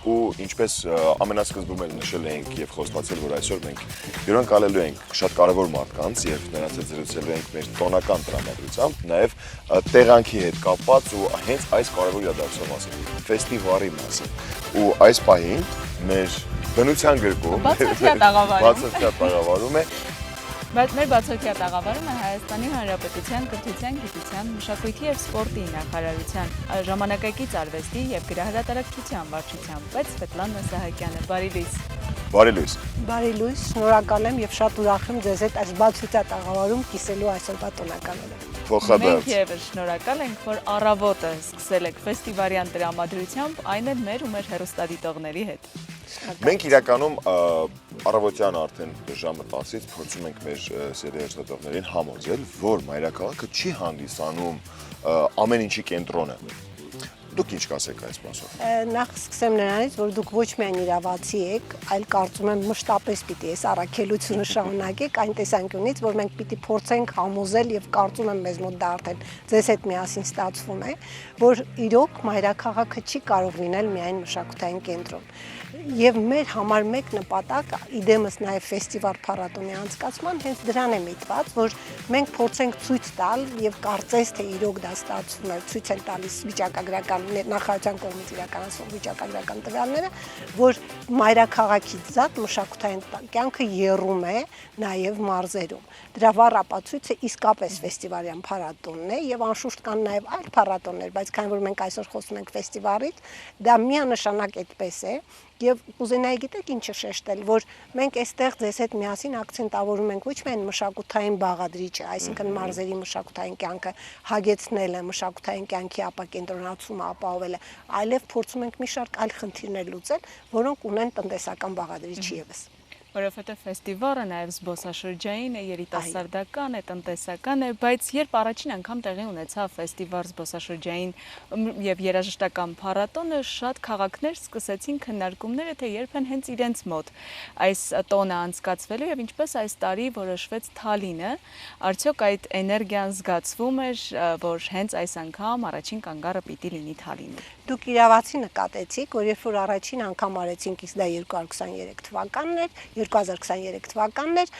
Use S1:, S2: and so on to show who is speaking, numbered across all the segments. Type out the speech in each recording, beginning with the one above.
S1: ու ինչպես ամենասկզբում էլ նշել էինք եւ խոստացել, որ այսօր մենք հյուրընկալելու ենք շատ կարեւոր մարդկանց եւ նրանց հետ զրուցելու ենք մեր տոնական տրամադրությամբ, նաեւ տեղանքի հետ կապված ու հենց այս կարեւոր իրադարձության մասին, ֆեստիվալի մասին։ Ու այս պահին մեր բնության գրկում բացօթյա տաղավարում է
S2: Բայց մեր բացօթյա տաղավարումը Հայաստանի Հանրապետության կրթության, գիտության, մշակույթի եւ սպորտի նախարարության ժամանակակից արվեստի եւ գրահրատարակչության վարչության պետ Սվետլանա Սահակյանը։ Բարի լույս։
S1: Բարի լույս։
S3: Բարի լույս, շնորհակալ եմ եւ շատ ուրախ եմ ձեզ հետ այս բացօթյա տաղավարում կիսելու այսօրվա տոնականները։
S1: Փոխադարձ։
S2: Մենք եւս շնորհակալ ենք, որ առավոտը սկսել եք ֆեստիվալյան տրամադրությամբ, այն էլ մեր ու մեր հեռուստադիտողների հետ։
S1: Մենք իրականում առավոտյան արդեն ժամը 10-ից փորձում ենք մեր սիրելի հեռուստադիտողներին համոզել, որ մայրաքաղաքը չի հանդիսանում ամեն ինչի կենտրոնը։ Դուք ինչ կասեք այս մասով։
S3: Նախ սկսեմ նրանից, որ դուք ոչ միայն իրավացի եք, այլ կարծում եմ մշտապես պիտի այս առաքելությունը շարունակեք այն տեսանկյունից, որ մենք պիտի փորձենք համոզել եւ կարծում եմ մեզ մոտ դա արդեն ձեզ հետ միասին ստացվում է, որ իրոք մայրաքաղաքը չի կարող լինել միայն մշակութային կենտրոն։ Եվ մեր համար մեկ նպատակը իդեմս նաև ֆեստիվալ փառատոնի անցկացման հենց դրան է միտված, որ մենք փորձենք ցույց տալ եւ կարծես թե իրոք դա ստացվում է, ցույց են տալիս վիճակագրական նախարարության կողմից իրականացվող վիճակագրական տվյալները, որ մայրաքաղաքից զատ մշակութային կյանքը եռում է նաև մարզերում։ Դրա վառ ապացույցը իսկապես ֆեստիվալյան փառատոնն է եւ անշուշտ կան նաև այլ փառատոններ, բայց քանի որ մենք այսօր խոսում ենք ֆեստիվալից, դա միանշանակ այդպես է։ Եվ կուզենայի գիտեք ինչը շեշտել, որ մենք այստեղ ձեզ հետ միասին ակցենտավորում ենք ոչ միայն մշակութային բաղադրիչը, այսինքն մարզերի մշակութային կյանքը հագեցնելը, մշակութային կյանքի ապակենտրոնացումը ապահովելը, այլև փորձում ենք մի շարք այլ խնդիրներ լուծել, որոնք ունեն տնտեսական բաղադրիչ եւս։
S2: Որովհետև ֆեստիվալը նաև զբոսաշրջային է, երիտասարդական է, տնտեսական է, բայց երբ առաջին անգամ տեղի ունեցավ ֆեստիվալ զբոսաշրջային եւ երաժշտական փառատոնը, շատ քաղաքներ սկսեցին քննարկումները, թե երբ են հենց իրենց մոտ այս տոնը անցկացվելու եւ ինչպես այս տարի որոշվեց Թալինը, արդյոք այդ էներգիան զգացվում էր, որ հենց այս անգամ առաջին կանգառը պիտի լինի Թալինում։
S3: Դուք իրավացի նկատեցիք, որ երբ որ առաջին անգամ արեցինք, իսկ դա 2023 թվականն էր,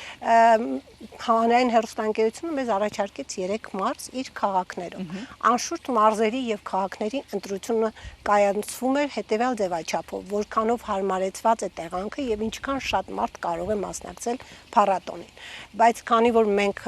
S3: հանրային հեռուստաընկերությունը մեզ առաջարկեց 3 մարզ իր քաղաքներում։ Անշուշտ մարզերի եւ քաղաքների ընտրությունը կայանցվում էր հետեւյալ ձևաչափով, որքանով հարմարեցված է տեղանքը եւ ինչքան շատ մարդ կարող է մասնակցել փառատոնին։ Բայց քանի որ մենք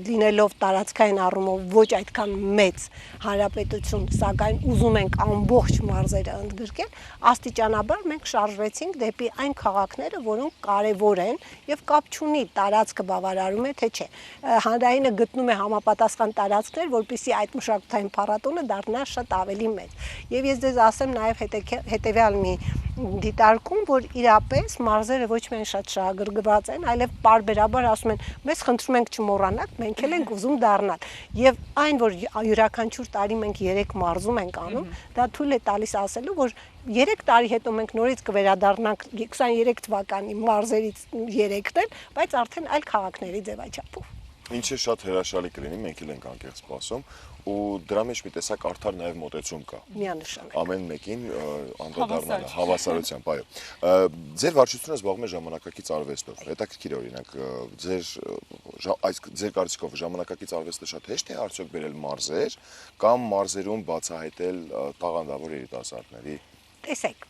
S3: լինելով տարածքային առումով ոչ այդքան մեծ հանրապետություն, սակայն ուզում ենք ամբողջ մարզերը ընդգրկել, աստիճանաբար մենք շարժվեցինք դեպի այն քաղաքները, որոնք կարևոր են եւ կապ չունի տարածքը բավարարում է թե չէ։ Հանրայինը գտնում է համապատասխան տարածքներ, որպեսզի այդ մշակութային փառատոնը դառնա շատ ավելի մեծ։ Եվ ես ձեզ ասեմ նաեւ հետեւյալ մի դիտարկում, որ իրապես մարզերը ոչ միայն շատ շահագրգռված են, այլև պարբերաբար ասում են, մեզ խնդրում ենք չմոռանաք, մենք էլ ենք ուզում դառնալ։ Եվ այն, որ յուրաքանչյուր տարի մենք 3 մարզում ենք անում, դա թույլ է տալիս ասելու, որ 3 տարի հետո մենք նորից կվերադառնանք 23 թվականի մարզերից 3-ն էլ, բայց արդեն այլ քաղաքների ձևաչափով։
S1: Ինչը շատ հրաշալի կլինի, մենք էլ ենք անկեղծ սպասում ու դրա մեջ մի տեսակ արդար նաև մոտեցում կա։
S3: Միանշանակ։
S1: Ամեն մեկին անդրադառնալը հավասարությամբ, այո։ Ձեր վարչությունը զբաղվում է ժամանակակից արվեստով։ Հետաքրքիր է օրինակ ձեր կարծիքով ժամանակակից արվեստը շատ հեշտ է արդյոք բերել մարզեր կամ մարզերում բացահայտել տաղանդավոր երիտասարդների։
S3: Տեսեք,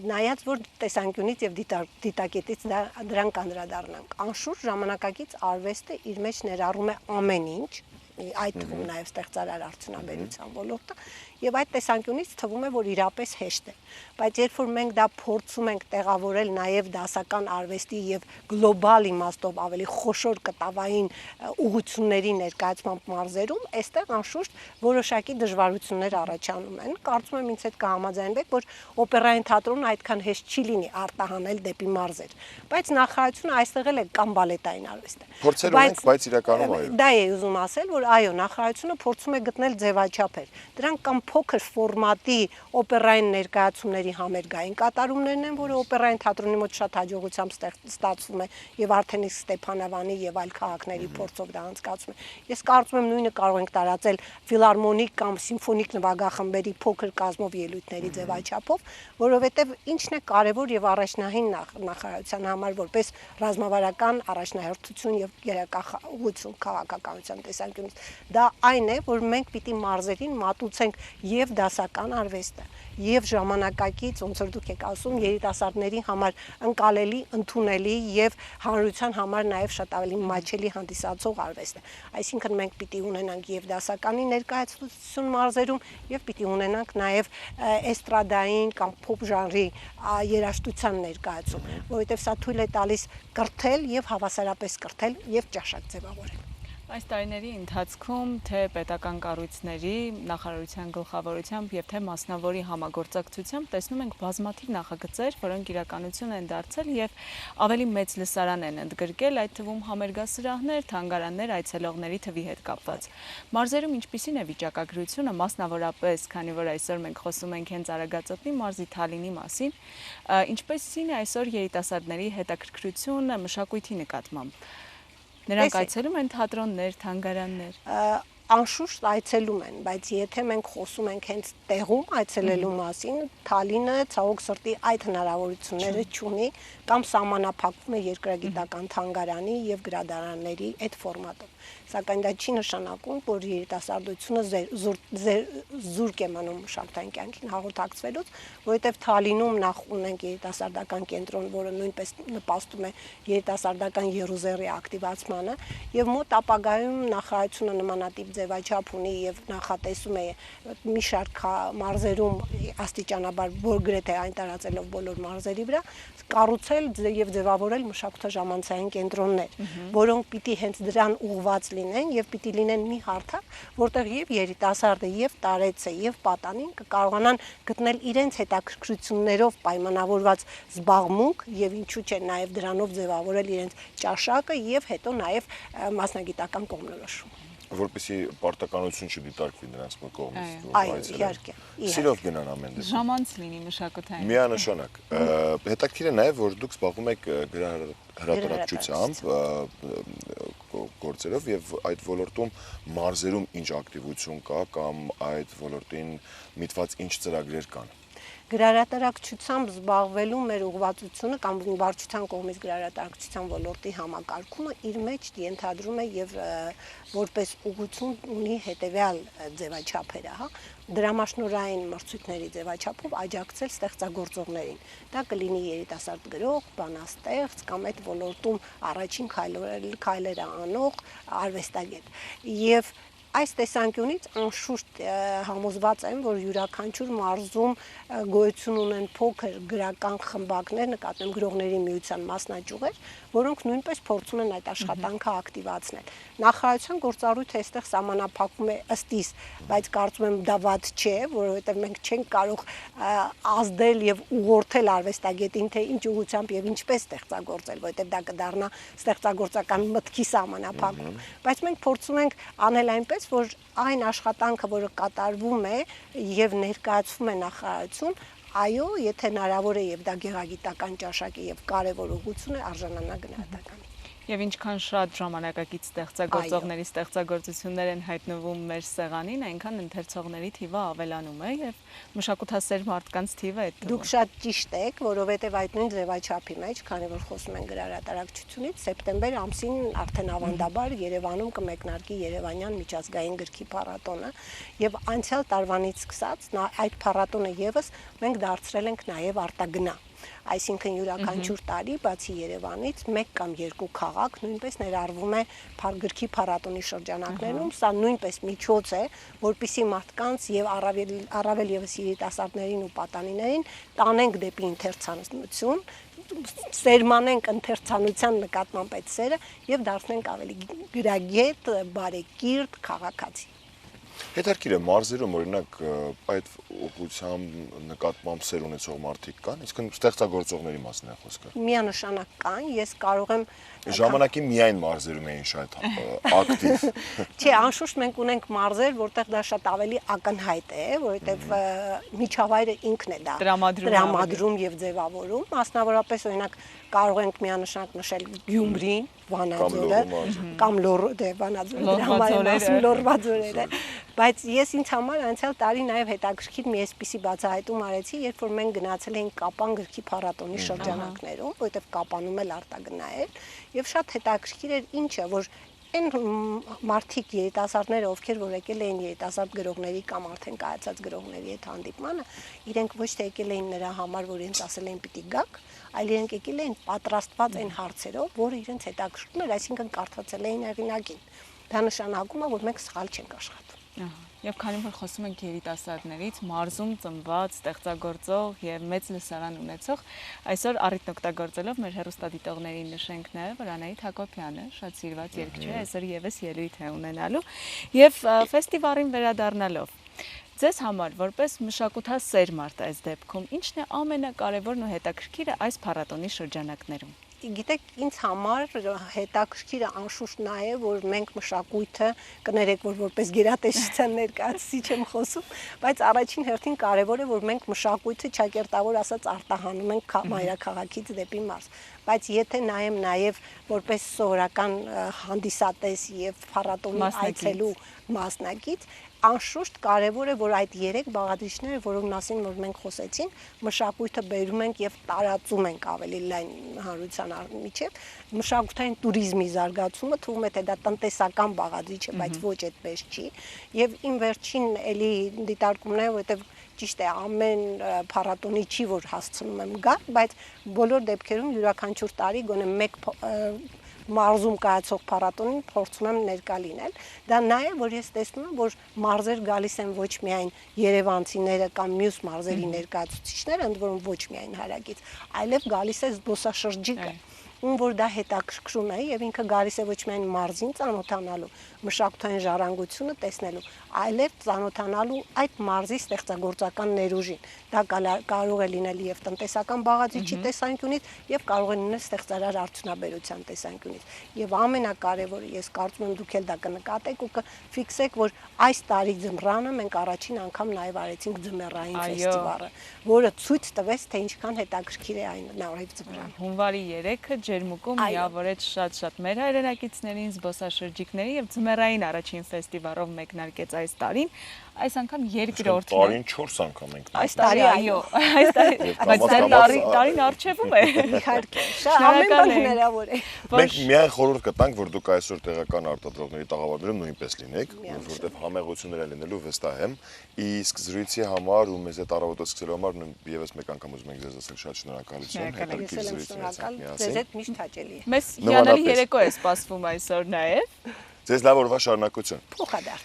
S3: նայած որ տեսանկյունից եւ դիտակետից դրան կանդրադառնանք, անշուշտ ժամանակակից արվեստը իր մեջ ներառում է ամեն ինչ, այդ թվում նաև ստեղծարար արդյունաբերության ոլորտը, եւ այդ տեսանկյունից թվում է, որ իրապես հեշտ է։ Բայց երբ որ մենք դա փորձում ենք տեղավորել նաև դասական արվեստի եւ գլոբալ իմաստով ավելի խոշոր կտավային ուղղությունների ներկայացմամբ մարզերում, այստեղ անշուշտ որոշակի դժվարություններ առաջանում են։ Կարծում եմ ինձ հետ կհամաձայնվեք, որ օպերային թատրոնը այդքան հեշտ չի լինի արտահանել դեպի մարզեր, բայց նախարարությունը այստեղ էլ է կամ բալետային արվեստը։
S1: Փորձեր ունենք, բայց իրականում այո։
S3: Դա է ուզում ասել, որ այո, նախարարությունը փորձում է գտնել ձևաչափեր։ Դրանք կամ փոքր ֆորմատի օպերային ներկայացումների համերգային կատարումներն են, որը օպերային թատրոնի մոտ շատ հաջողությամբ ստացվում է եւ արդեն իսկ Ստեփանավանի եւ այլ քաղաքների փորձով դա անցկացվում է։ Ես կարծում եմ նույնը կարող ենք տարածել ֆիլհարմոնիկ կամ սիմֆոնիկ նվագախմբերի փոքր կազմով ելույթների ձևաչափով, որովհետեւ ինչն է կարեւոր եւ առաջնահին նախարարության համար որպես ռազմավարական առաջնահերթություն եւ երակախաղություն քաղաքականության տեսանկյունից դա այն է, որ մենք պիտի մարզերին մատուցենք եւ դասական արվեստը եւ ժամանակակից, ոնց որ դուք եք ասում, երիտասարդների համար ընկալելի, ընդունելի եւ հանրության համար նաեւ շատ ավելի մաչելի հանդիսացող արվեստ է։ Այսինքն մենք պիտի ունենանք եւ դասականի ներկայացություն մարզերում եւ պիտի ունենանք նաեւ էստրադային կամ փոփ ժանրի երաժշտության ներկայացում, որովհետեւ սա թույլ է տալիս կրթել եւ հավասարապես կրթել եւ ճաշակ ձևավորել։
S2: Այս տարիների ընթացքում թե պետական կառույցների, նախարարության գլխավորությամբ եւ թե մասնավորի համագործակցությամբ տեսնում ենք բազմաթիվ նախագծեր, որոնք իրականություն են դարձել եւ ավելի մեծ լսարան են ընդգրկել, այդ թվում համերգասրահներ, թանգարաններ, այցելողների թվի հետ կապված։ Մարզերում ինչպիսին է վիճակագրությունը, մասնավորապես, քանի որ այսօր մենք խոսում ենք հենց Արագածոտնի մարզի Թալինի մասին, ինչպիսին է այսօր երիտասարդների հետաքրքրությունը մշակույթի նկատմամբ։ Նրանք այցելում են թատրոններ, թանգարաններ։
S3: Անշուշտ այցելում են, բայց եթե մենք խոսում ենք հենց տեղում այցելելու մասին, Թալինը ցավոք սրտի այդ հնարավորությունները չունի կամ սահմանափակվում է երկրագիտական թանգարանի եւ գրադարանների այդ ֆորմատով։ Սակայն դա չի նշանակում, որ երիտասարդությունը զուրկ է մնում մշակութային կյանքին հաղորդակցվելուց, որովհետև Թալինում նախ ունենք երիտասարդական կենտրոն, որը նույնպես նպաստում է երիտասարդական եռուզեռի ակտիվացմանը, եւ մոտ ապագայում նախարարությունը նմանատիպ ձևաչափ ունի եւ նախատեսում է մի շարք մարզերում աստիճանաբար գրեթե այն տարածելով բոլոր մարզերի վրա կառուցել եւ ձևավորել մշակութաժամանցային կենտրոններ, որոնք պիտի հենց դրան ուղղված լինեն եւ պիտի լինեն մի հարթակ, որտեղ եւ երիտասարդը եւ տարեցը եւ պատանին կկարողանան գտնել իրենց հետաքրքրություններով պայմանավորված զբաղմունք եւ ինչու՞ չէ նաեւ դրանով ձևավորել իրենց ճաշակը եւ հետո նաեւ մասնագիտական կողմնորոշում։
S1: Որպեսզի պարտականություն չդիտարկվի նրանց կողմից։
S3: Այո, իհարկե։
S1: Սիրով գնան ամեն դեպքում։
S2: Ժամանց լինի մշակութային։
S1: Միանշանակ։ Հետաքրքիր է նաև, որ դուք զբաղվում եք հրատարակչությամբ, գործերով եւ այդ ոլորտում մարզերում ինչ ակտիվություն կա կամ այդ ոլորտին միտված ինչ ծրագրեր կան։
S3: Գրարատարակչությամբ զբաղվելու մեր ուղղվածությունը կամ վարչության կողմից գրարատարակչության ոլորտի համակարգումը իր մեջ ենթադրում է եւ որպես ուղղություն ունի հետեւյալ ձևաչափերը, հա, դրամաշնորհային մրցույթների ձևաչափով աջակցել ստեղծագործողներին։ Դա կլինի երիտասարդ գրող, բանաստեղծ կամ այդ ոլորտում առաջին քայլերը անող արվեստագետ։ Եվ այս տեսանկյունից անշուշտ համոզված եմ, որ յուրաքանչյուր մարզում գոյություն ունեն փոքր գրական խմբակներ, նկատեմ գրողների միության մասնաճյուղեր, որոնք նույնպես փորձում են այդ աշխատանքը ակտիվացնել։ Նախարարության գործառույթը այստեղ սահմանափակվում է ըստ իս, բայց կարծում եմ դա վատ չէ, որովհետև մենք չենք կարող ազդել եւ ուղղորդել արվեստագետին, թե ինչ ուղղությամբ եւ ինչպես ստեղծագործել, որովհետև դա կդառնա ստեղծագործական մտքի սահմանափակում։ Բայց մենք փորձում ենք անել այնպես, որ այն աշխատանքը, որը կատարվում է եւ ներկայացվում է նախարարություն, այո, եթե հնարավոր է եւ դա գեղագիտական ճաշակ է եւ կարեւոր ուղղություն է, արժանանա գնահատականի։
S2: Եվ ինչքան շատ ժամանակակից ստեղծագործողների ստեղծագործություններ են հայտնվում մեր սեղանին, այնքան ընթերցողների թիվը ավելանում է եւ մշակութասեր մարդկանց թիվը այդ թվում։
S3: Դուք շատ ճիշտ եք, որովհետեւ այդ նույն ձևաչափի մեջ, քանի որ խոսում են գրարատարակչությունից, սեպտեմբեր ամսին արդեն ավանդաբար Երևանում կմեկնարկի Երևանյան միջազգային գրքի փառատոնը եւ անցյալ տարվանից սկսած այդ փառատոնը եւս մենք դարձրել ենք նաեւ արտագնա։ Այսինքն յուրաքանչյուր տարի բացի Երևանից մեկ կամ երկու քաղաք նույնպես ներառվում է գրքի փառատոնի շրջանակներում, սա նույնպես միջոց է, որպիսի մարդկանց եւ առավել եւս երիտասարդներին ու պատանիներին տանենք դեպի ընթերցանություն, սերմանենք ընթերցանության նկատմամբ այդ սերը եւ դարձնենք ավելի գրագետ, բարեկիրթ քաղաքացի։
S1: Հետարքիր է մարզերում օրինակ այդ ուղղությամբ նկատմամբ սեր ունեցող մարդիկ կան, իսկն ստեղծագործողների մասն է խոսքը։
S3: Միանշանակ կան, ես կարող եմ
S1: Ժամանակի միայն մարզերում էին շատ ակտիվ։
S3: Չէ, անշուշտ մենք ունենք մարզեր, որտեղ դա շատ ավելի ակնհայտ է, որովհետև միջավայրը ինքն է դա տրամադրում եւ ձևավորում, մասնավորապես օրինակ կարող ենք միանշանակ նշել Գյումրին, Վանաձորը կամ Վանաձորը, դրա համար եմ ասում Լոռվաձորերը, բայց ես ինձ համար անցյալ տարի նաև հետաքրքիր մի այսպիսի բացահայտում արեցի, երբ որ մենք գնացել էինք Կապան գրքի փառատոնի շրջանակներում, որովհետև Կապանում էլ արտագնա էր, եւ շատ հետաքրքիր էր ինչը, որ այն մարդիկ երիտասարդները, ովքեր որ եկել էին երիտասարդ գրողների կամ արդեն կայացած գրողների հետ հանդիպմանը, իրենք ոչ թե եկել էին նրա համար, որ իրենց ասել էին պիտի գաք, այլ իրենք եկել էին պատրաստված այն հարցերով, որը իրենց հետաքրքրում էր, այսինքն կարդացել էին հեղինակին։ Դա նշանակում է, որ մենք սխալ չենք աշխատում։
S2: Եվ քանի որ խոսում ենք երիտասարդներից, մարզում ծնված, ստեղծագործող եւ մեծ լսարան ունեցող, այսօր առիթն օգտագործելով մեր հեռուստադիտողներին նշենք նաեւ որ Անահիտ Հակոբյանը, շատ սիրված երգիչ է, այսօր եւս ելույթ է ունենալու եւ ֆեստիվալին վերադառնալով Ձեզ համար որպես մշակութասեր մարդ այս դեպքում ինչն է ամենակարևորն ու հետաքրքիրը այս փառատոնի շրջանակներում։
S3: Գիտեք, ինձ համար հետաքրքիրը անշուշտ նա է, որ մենք մշակույթը կներեք, որ որպես գերատեսչության ներկայացուցիչ եմ խոսում, բայց առաջին հերթին կարևոր է, որ մենք մշակույթը ճակերտավոր ասած արտահանում ենք մայրաքաղաքից դեպի մարզ։ Բայց եթե նայեմ նաև որպես սովորական հանդիսատես եւ փառատոնի այցելու մասնակից, անշուշտ կարևոր է, որ այդ 3 բաղադրիչները, որոնց մասին որ մենք խոսեցինք, մշակույթը բերում ենք եւ տարածում ենք ավելի լայն հանրության միջև, մշակութային туриզմի զարգացումը թվում է թե դա տնտեսական բաղադրիչ է, բայց ոչ այդպես չի, եւ իմ վերջին էլի դիտարկումն է, որովհետեւ ճիշտ է ամեն փառատոնի չի որ հասցնում եմ գալ, բայց բոլոր դեպքերում յուրաքանչյուր տարի գոնե մեկ մարզում կայացող փառատոնին փորձում եմ ներկա լինել։ Դա նա է, որ ես տեսնում եմ, որ մարզեր գալիս են ոչ միայն երևանցիները կամ մյուս մարզերի ներկայացուցիչները, ընդ որում ոչ միայն հարակից, այլև գալիս է զբոսաշրջիկը, ում որ դա հետաքրքրում է եւ ինքը գալիս է ոչ միայն մարզին ծանոթանալու, մշակութային ժառանգությունը տեսնելու, այլև ծանոթանալու այդ մարզի ստեղծագործական ներուժին։ Դա կարող է լինել եւ տնտեսական բաղադրիչի տեսանկյունից եւ կարող է լինել ստեղծարար արդյունաբերության տեսանկյունից։ Եվ ամենակարևորը, ես կարծում եմ դուք էլ դա կնկատեք ու կֆիքսեք, որ այս տարի ձմռանը մենք առաջին անգամ նաեւ արեցինք ձմեռային ֆեստիվալը, որը ցույց տվեց, թե ինչքան հետաքրքիր է այն նորից ձմռանը։
S2: Հունվարի 3-ը Ջերմուկում միավորեց շատ մեր հայրենակիցներին, զբոսաշրջիկների եւ ձմեռային առաջին ֆեստիվալով մեկնարկեց այս տարին, այս անգամ երկրորդն է։
S1: Տարին 4 անգամ ենք։
S2: Այս տարի այո, այս տարի, բայց տարին արժևում է։
S3: Իհարկե, ամեն բան հնարավոր է։
S1: Մենք միայն խորհուրդ կտանք, որ դուք այսօր տեղական արտադրողների տաղավարներում նույնպես լինեք, որովհետև համեղություններ լինելու վստահ եմ, իսկ զրույցի համար ու մեզ այդ առավոտը սկսելու համար եւս մեկ անգամ ուզում ենք ձեզ ասել շատ շնորհակալություն, հետաքրքիր զրույցներից միասին։
S3: Ձեզ հետ միշտ հաճելի է։
S2: Մեզ հիանալի երեկո է սպասվում այսօր նաեւ։
S1: Ձեզ լավ օրվա շարունակություն։
S3: Փոխադարձ։